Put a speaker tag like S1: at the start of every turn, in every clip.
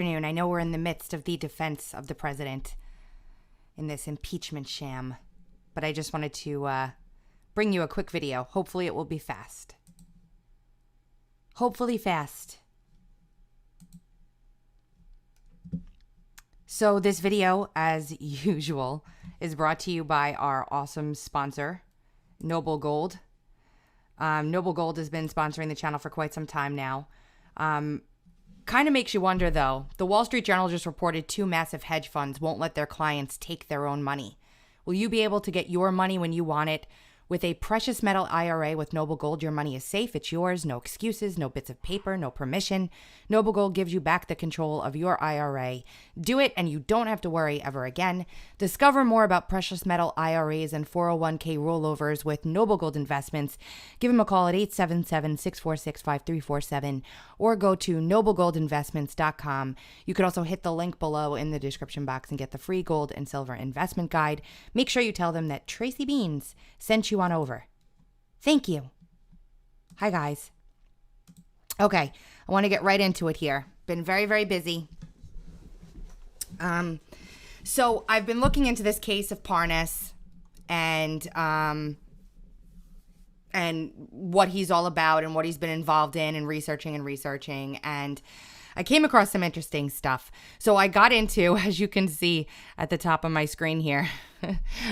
S1: Afternoon. I know we're in the midst of the defense of the president in this impeachment sham, but I just wanted to bring you a quick video. Hopefully it will be fast. Hopefully fast. So this video, as usual, is brought to you by our awesome sponsor, Noble Gold. Noble Gold has been sponsoring the channel for quite some time now. Kind of makes you wonder, though. The Wall Street Journal just reported 2 massive hedge funds won't let their clients take their own money. Will you be able to get your money when you want it? With a precious metal IRA with Noble Gold, your money is safe. It's yours. No excuses, no bits of paper, no permission. Noble Gold gives you back the control of your IRA. Do it, and you don't have to worry ever again. Discover more about precious metal IRAs and 401k rollovers with Noble Gold Investments. Give them a call at 877-646-5347 or go to noblegoldinvestments.com. You can also hit the link below in the description box and get the free gold and silver investment guide. Make sure you tell them that Tracy Beans sent you on over. Thank you. Hi, guys. Okay, I want to get right into it here. Been very, very busy. So I've been looking into this case of Parnas and what he's all about and what he's been involved in and researching. And I came across some interesting stuff. So I got into, as you can see at the top of my screen here,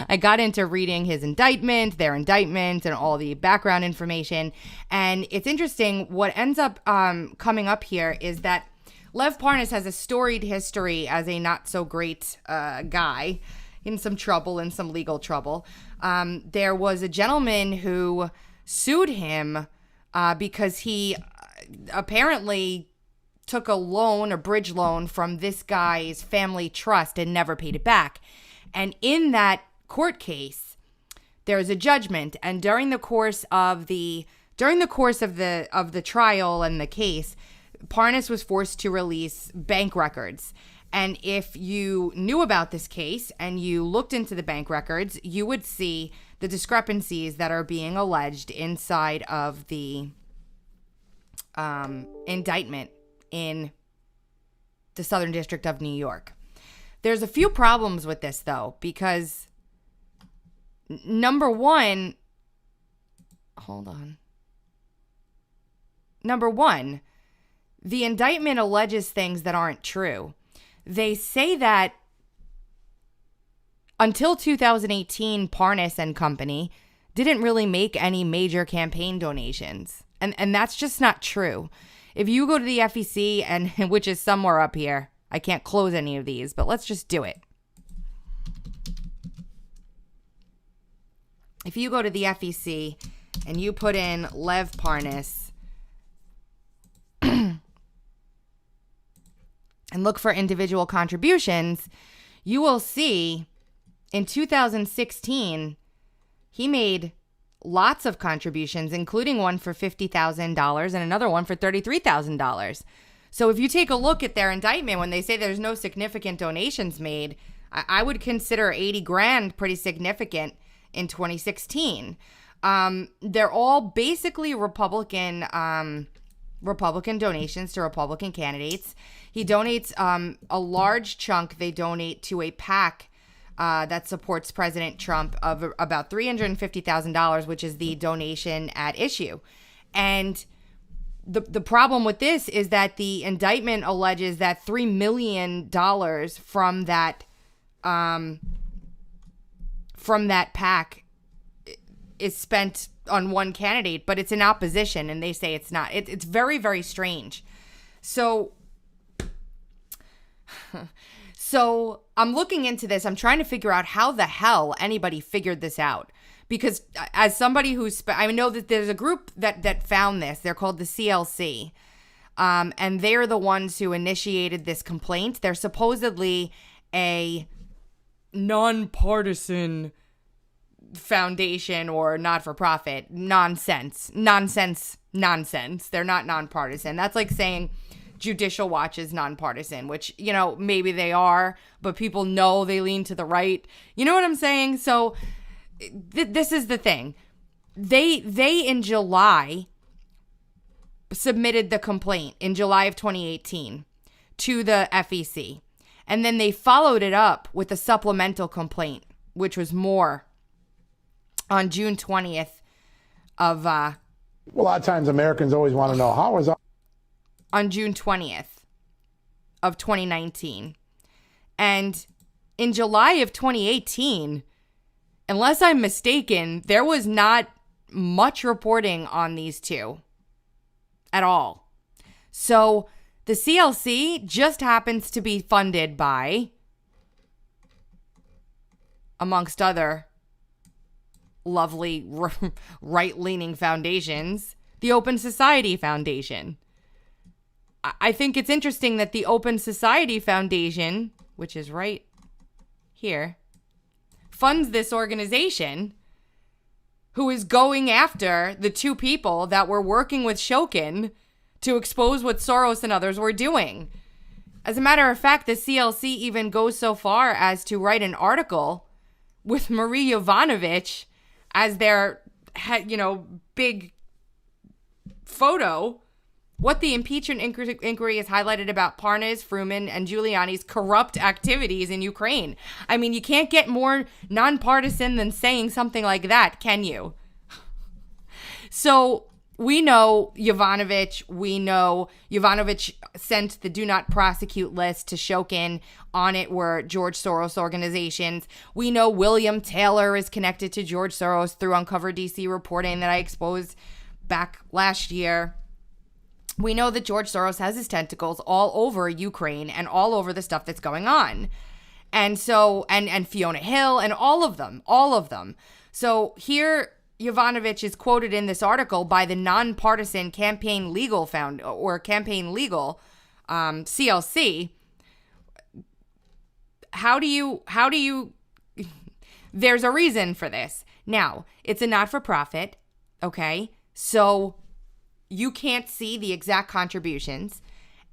S1: I got into reading his indictment, their indictment, and all the background information. And it's interesting, what ends up coming up here is that Lev Parnas has a storied history as a not-so-great guy in some trouble, in some legal trouble. There was a gentleman who sued him because he apparently took a loan, a bridge loan, from this guy's family trust and never paid it back. And in that court case, there's a judgment, and during the course of the trial and the case, Parnas was forced to release bank records. And if you knew about this case and you looked into the bank records, you would see the discrepancies that are being alleged inside of the indictment in the Southern District of New York. There's a few problems with this, though, because number one, the indictment alleges things that aren't true. They say that until 2018, Parnas and company didn't really make any major campaign donations. And that's just not true. If you go to the FEC, and which is somewhere up here, I can't close any of these, but let's just do it. If you go to the FEC and you put in Lev Parnas and look for individual contributions, you will see in 2016, he made lots of contributions, including one for $50,000 and another one for $33,000. So if you take a look at their indictment, when they say there's no significant donations made, I would consider 80 grand pretty significant in 2016. They're all basically Republican donations to Republican candidates. He donates a large chunk. They donate to a PAC that supports President Trump of about $350,000, which is the donation at issue. And the problem with this is that the indictment alleges that $3 million from that PAC is spent on one candidate, but it's in opposition, and they say it's not. It's very, very strange. So I'm looking into this. I'm trying to figure out how the hell anybody figured this out. Because as somebody I know that there's a group that found this. They're called the CLC. And they're the ones who initiated this complaint. They're supposedly a nonpartisan foundation or not-for-profit. Nonsense. They're not nonpartisan. That's like saying Judicial Watch is nonpartisan, which, maybe they are, but people know they lean to the right. You know what I'm saying? So this is the thing. They in July submitted the complaint in July of 2018. to the FEC. And then they followed it up with a supplemental complaint, which was more on June 20th of... well,
S2: a lot of times Americans always want to know, how was...
S1: On June 20th of 2019. And in July of 2018, unless I'm mistaken, there was not much reporting on these two at all. So the CLC just happens to be funded by, amongst other lovely right-leaning foundations, the Open Society Foundation. I think it's interesting that the Open Society Foundation, which is right here, funds this organization who is going after the two people that were working with Shokin to expose what Soros and others were doing. As a matter of fact, the CLC even goes so far as to write an article with Marie Yovanovitch as their, big photo. What the impeachment inquiry has highlighted about Parnas, Fruman, and Giuliani's corrupt activities in Ukraine. I mean, you can't get more nonpartisan than saying something like that, can you? So we know Yovanovitch. We know Yovanovitch sent the do not prosecute list to Shokin. On it were George Soros organizations. We know William Taylor is connected to George Soros through Uncover DC reporting that I exposed back last year. We know that George Soros has his tentacles all over Ukraine and all over the stuff that's going on. And so, and Fiona Hill and all of them. So here, Yovanovitch is quoted in this article by the nonpartisan Campaign Legal CLC. How do you, there's a reason for this. Now, it's a not-for-profit, okay? So you can't see the exact contributions,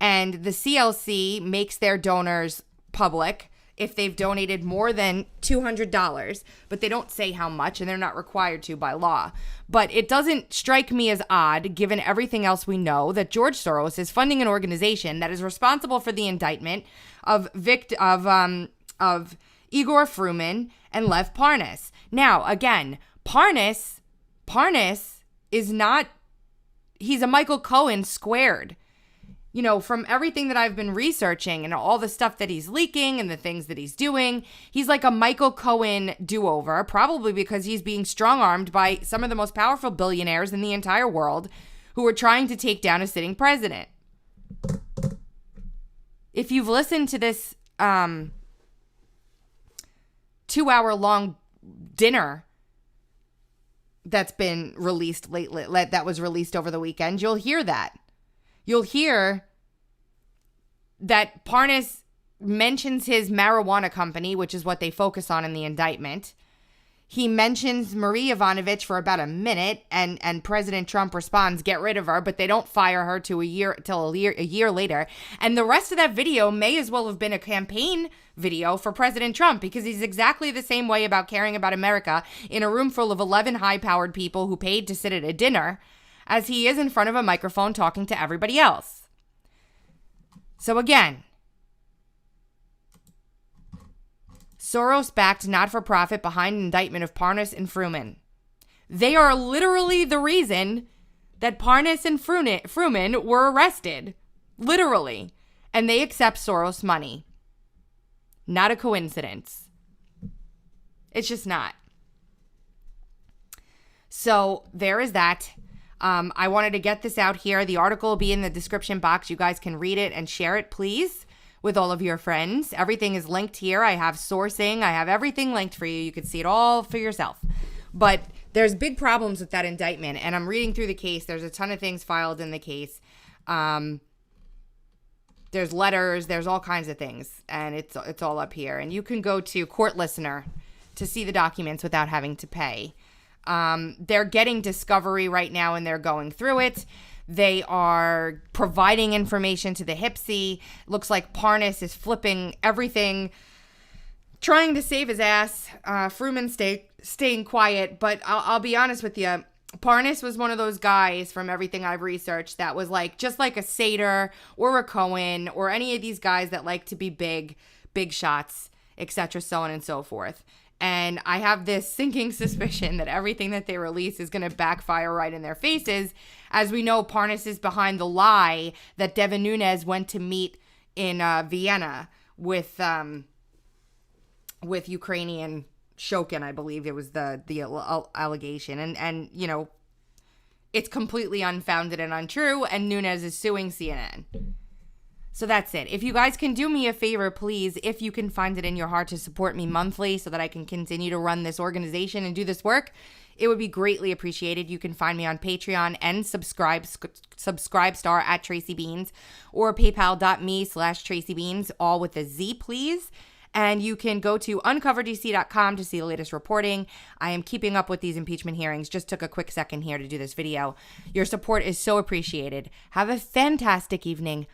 S1: and the CLC makes their donors public if they've donated more than $200, but they don't say how much, and they're not required to by law. But it doesn't strike me as odd, given everything else we know, that George Soros is funding an organization that is responsible for the indictment of Igor Fruman and Lev Parnas. Now, again, Parnas is not... He's a Michael Cohen squared. You know, from everything that I've been researching and all the stuff that he's leaking and the things that he's doing, he's like a Michael Cohen do-over, probably because he's being strong-armed by some of the most powerful billionaires in the entire world who are trying to take down a sitting president. If you've listened to this 2-hour-long dinner that's been released lately, that was released over the weekend, you'll hear that. You'll hear that Parnas mentions his marijuana company, which is what they focus on in the indictment. He mentions Marie Yovanovitch for about a minute, and President Trump responds, "Get rid of her," but they don't fire her till a year later. And the rest of that video may as well have been a campaign video for President Trump, because he's exactly the same way about caring about America in a room full of 11 high-powered people who paid to sit at a dinner as he is in front of a microphone talking to everybody else. So again, Soros-backed not-for-profit behind indictment of Parnas and Fruman. They are literally the reason that Parnas and Fruman were arrested. Literally. And they accept Soros money. Not a coincidence. It's just not. So there is that. I wanted to get this out here. The article will be in the description box. You guys can read it and share it, please, with all of your friends. Everything is linked here. I have sourcing. I have everything linked for you. You can see it all for yourself. But there's big problems with that indictment, and I'm reading through the case. There's a ton of things filed in the case. There's letters. There's all kinds of things, and it's all up here. And you can go to Court Listener to see the documents without having to pay. They're getting discovery right now, and they're going through it. They are providing information to the HIPC. Looks like Parnas is flipping everything, trying to save his ass. Fruman staying quiet. But I'll be honest with you. Parnas was one of those guys from everything I've researched that was like, just like a Sater or a Cohen or any of these guys that like to be big shots, etc., so on and so forth. And I have this sinking suspicion that everything that they release is going to backfire right in their faces. As we know, Parnas is behind the lie that Devin Nunes went to meet in Vienna with Ukrainian Shokin, I believe it was the allegation. And you know, it's completely unfounded and untrue, and Nunes is suing CNN. So that's it. If you guys can do me a favor, please, if you can find it in your heart to support me monthly so that I can continue to run this organization and do this work, it would be greatly appreciated. You can find me on Patreon and Subscribestar at Tracy Beans or paypal.me/Tracy Beans, all with a Z, please. And you can go to uncoverdc.com to see the latest reporting. I am keeping up with these impeachment hearings. Just took a quick second here to do this video. Your support is so appreciated. Have a fantastic evening.